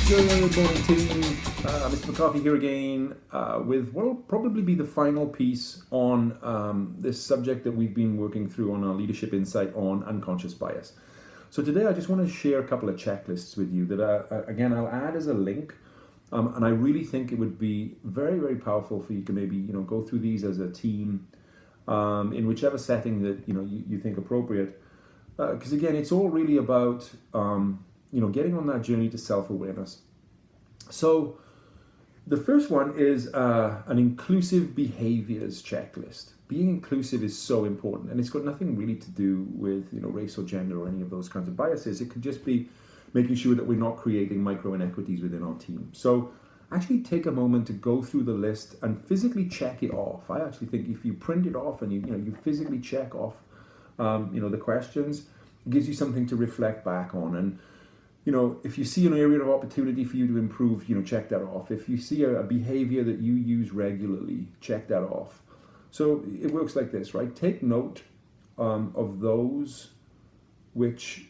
Good morning, team. Mr. McCarthy here again with what will probably be the final piece on this subject that we've been working through on our Leadership Insight on unconscious bias. So today I just want to share a couple of checklists with you that, again, I'll add as a link. And I really think it would be very, very powerful for you to maybe, go through these as a team in whichever setting that, you think appropriate. Because again, it's all really about, getting on that journey to self-awareness. So the first one is an inclusive behaviors checklist. Being inclusive is so important, and it's got nothing really to do with race or gender or any of those kinds of biases. It could just be making sure that we're not creating micro inequities within our team. So actually take a moment to go through the list and physically check it off. I actually think if you print it off and you physically check off the questions, it gives you something to reflect back on. And if you see an area of opportunity for you to improve, check that off. If you see a behavior that you use regularly, check that off. So it works like this, right? Take note of those which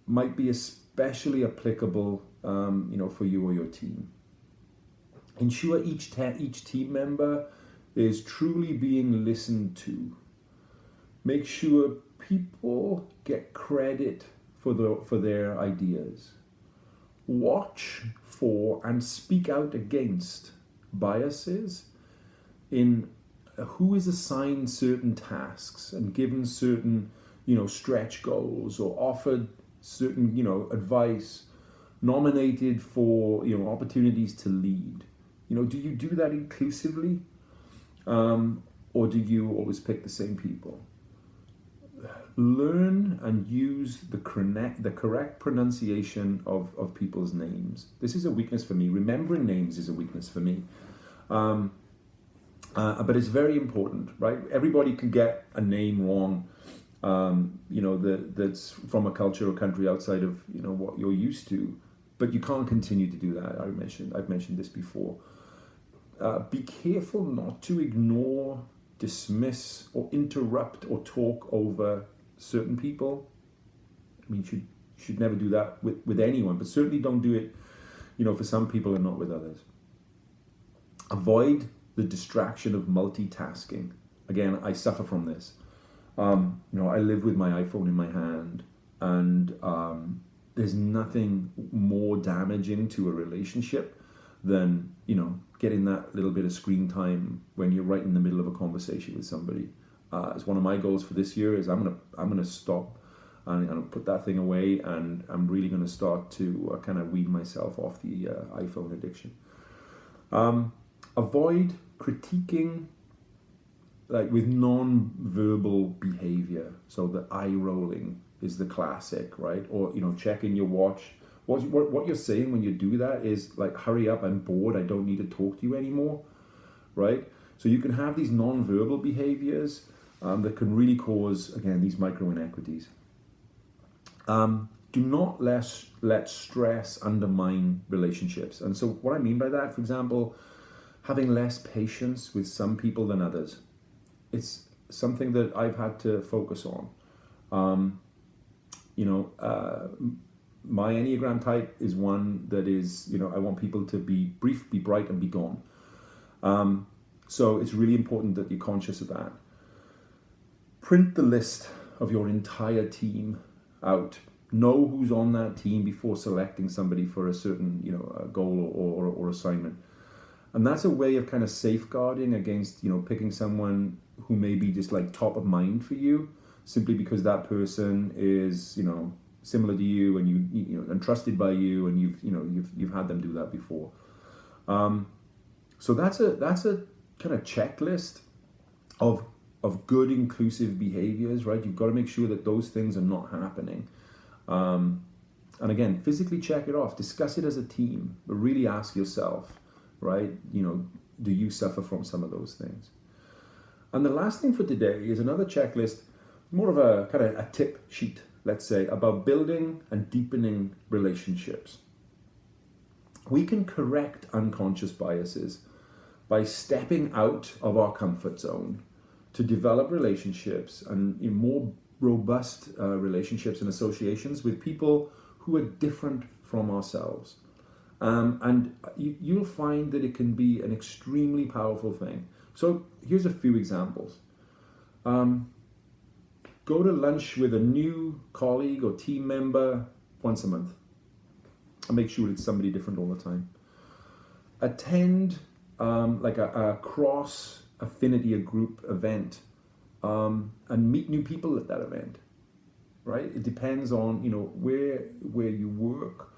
might be especially applicable, for you or your team. Ensure each team member is truly being listened to. Make sure people get credit for their ideas. Watch for and speak out against biases in who is assigned certain tasks and given certain, stretch goals, or offered certain, advice, nominated for, opportunities to lead. Do you do that inclusively? Or do you always pick the same people? Learn and use the correct pronunciation of people's names. This is a weakness for me. Remembering names is a weakness for me. But it's very important, right? Everybody can get a name wrong, that's from a culture or country outside of, what you're used to. But you can't continue to do that. I've mentioned this before. Be careful not to ignore, dismiss, or interrupt or talk over certain people. I mean, you should never do that with anyone, but certainly don't do it, for some people and not with others. Avoid the distraction of multitasking. Again, I suffer from this. I live with my iPhone in my hand, and there's nothing more damaging to a relationship than, getting that little bit of screen time when you're right in the middle of a conversation with somebody. It's one of my goals for this year is I'm gonna stop and put that thing away, and I'm really gonna start to kind of wean myself off the iPhone addiction. Avoid critiquing with non-verbal behavior. So the eye rolling is the classic, right? Or checking your watch. What you're saying when you do that is hurry up, I'm bored, I don't need to talk to you anymore, right? So you can have these non-verbal behaviors that can really cause, again, these micro inequities. Do not let stress undermine relationships. And so what I mean by that, for example, having less patience with some people than others. It's something that I've had to focus on. My Enneagram type is one that is, I want people to be brief, be bright, and be gone. So it's really important that you're conscious of that. Print the list of your entire team out. Know who's on that team before selecting somebody for a certain, goal or assignment. And that's a way of kind of safeguarding against, picking someone who may be just top of mind for you, simply because that person is, similar to you, and and trusted by you, and you've had them do that before. So that's a kind of checklist of good inclusive behaviors, right? You've got to make sure that those things are not happening. And again, physically check it off. Discuss it as a team, but really ask yourself, right? Do you suffer from some of those things? And the last thing for today is another checklist, more of a kind of a tip sheet, let's say, about building and deepening relationships. We can correct unconscious biases by stepping out of our comfort zone to develop relationships and more robust relationships and associations with people who are different from ourselves. And you'll find that it can be an extremely powerful thing. So here's a few examples. Go to lunch with a new colleague or team member once a month, and make sure it's somebody different all the time. Attend like a cross affinity, a group event, and meet new people at that event. Right? It depends on where you work,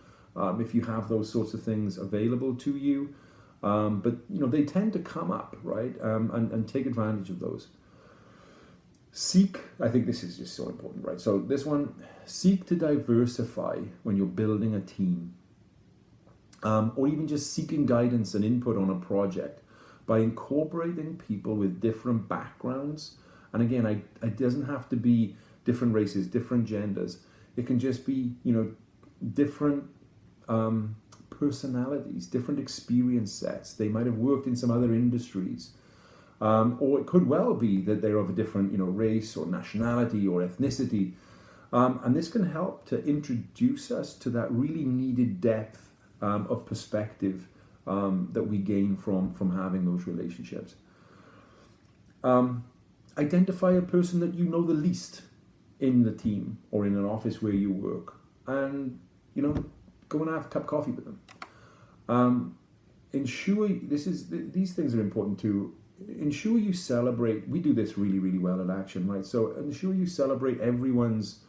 if you have those sorts of things available to you, but they tend to come up, right? And take advantage of those. I think this is just so important, right? So this one, seek to diversify when you're building a team, or even just seeking guidance and input on a project by incorporating people with different backgrounds. And again, it doesn't have to be different races, different genders. It can just be, different personalities, different experience sets. They might have worked in some other industries. Or it could well be that they're of a different, race or nationality or ethnicity. And this can help to introduce us to that really needed depth of perspective that we gain from having those relationships. Identify a person that you know the least in the team or in an office where you work, and go and have a cup of coffee with them. Ensure these things are important too. Ensure you celebrate. We do this really, really well at Action, right? So ensure you celebrate everyone's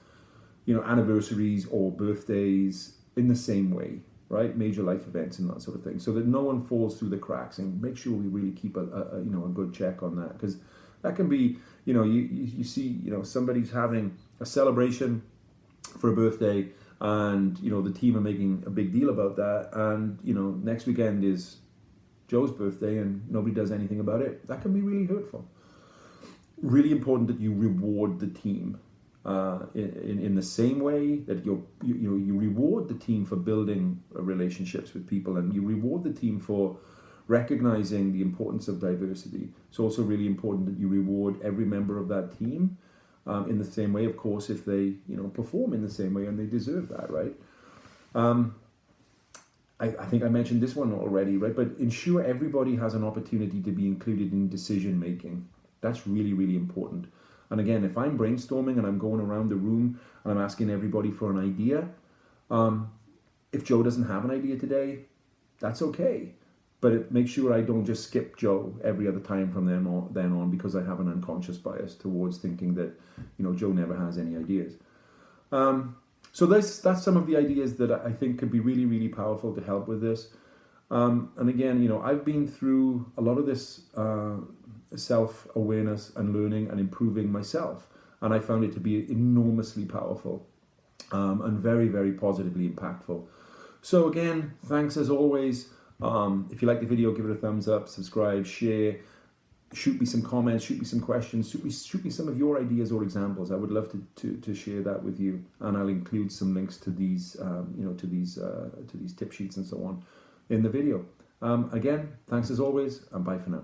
anniversaries or birthdays in the same way, right? Major life events and that sort of thing, so that no one falls through the cracks, and make sure we really keep a good check on that, because that can be, you see, somebody's having a celebration for a birthday, and the team are making a big deal about that, and next weekend is Joe's birthday and nobody does anything about it. That can be really hurtful. Really important that you reward the team in the same way that you reward the team for building relationships with people, and you reward the team for recognizing the importance of diversity. It's also really important that you reward every member of that team in the same way, of course, if they perform in the same way, and they deserve that, right? I think I mentioned this one already, right? But ensure everybody has an opportunity to be included in decision making. That's really, really important. And again, if I'm brainstorming and I'm going around the room and I'm asking everybody for an idea, if Joe doesn't have an idea today, that's okay. But make sure I don't just skip Joe every other time from then on, because I have an unconscious bias towards thinking that Joe never has any ideas. So that's some of the ideas that I think could be really, really powerful to help with this. And again, I've been through a lot of this self-awareness and learning and improving myself, and I found it to be enormously powerful and very, very positively impactful. So again, thanks as always. If you like the video, give it a thumbs up, subscribe, share, shoot me some comments, shoot me some questions, shoot me some of your ideas or examples. I would love to share that with you, and I'll include some links to these to these tip sheets and so on in the video. Again, thanks as always, and bye for now.